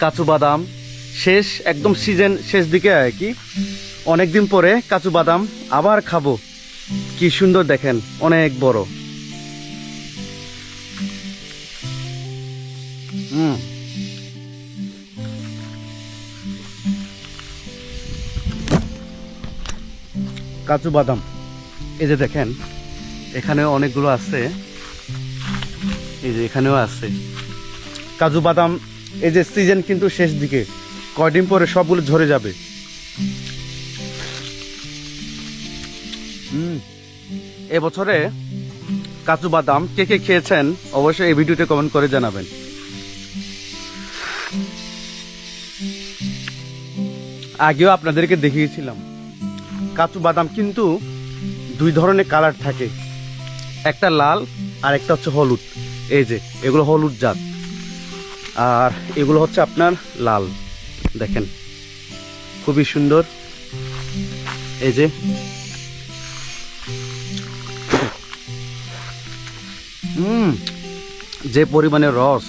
কাজু বাদাম শেষ, একদম সিজন শেষ দিকে আর কি। অনেকদিন পরে কাজু বাদাম আবার খাবো। কি সুন্দর দেখেন, অনেক বড়। কাজু বাদাম এই যে দেখেন, এখানেও অনেকগুলো আছে, এই যে এখানেও আছে কাজু বাদাম। এই যে সিজন কিন্তু শেষ দিকে, কয়দিন পরে সবগুলো ঝরে যাবে। এবছরে কাজু বাদাম কে কে খেয়েছেন অবশ্যই এই ভিডিওতে কমেন্ট করে জানাবেন। আগেও আপনাদেরকে দেখিয়েছিলাম কাজু বাদাম কিন্তু দুই ধরনের কালার থাকে, একটা লাল আর একটা হচ্ছে হলুদ। এই যে এগুলো হলুদ জাত, আর এগুলো হচ্ছে আপনার লাল। দেখেন খুবই সুন্দর। এই যে যে পরিমাণে রস,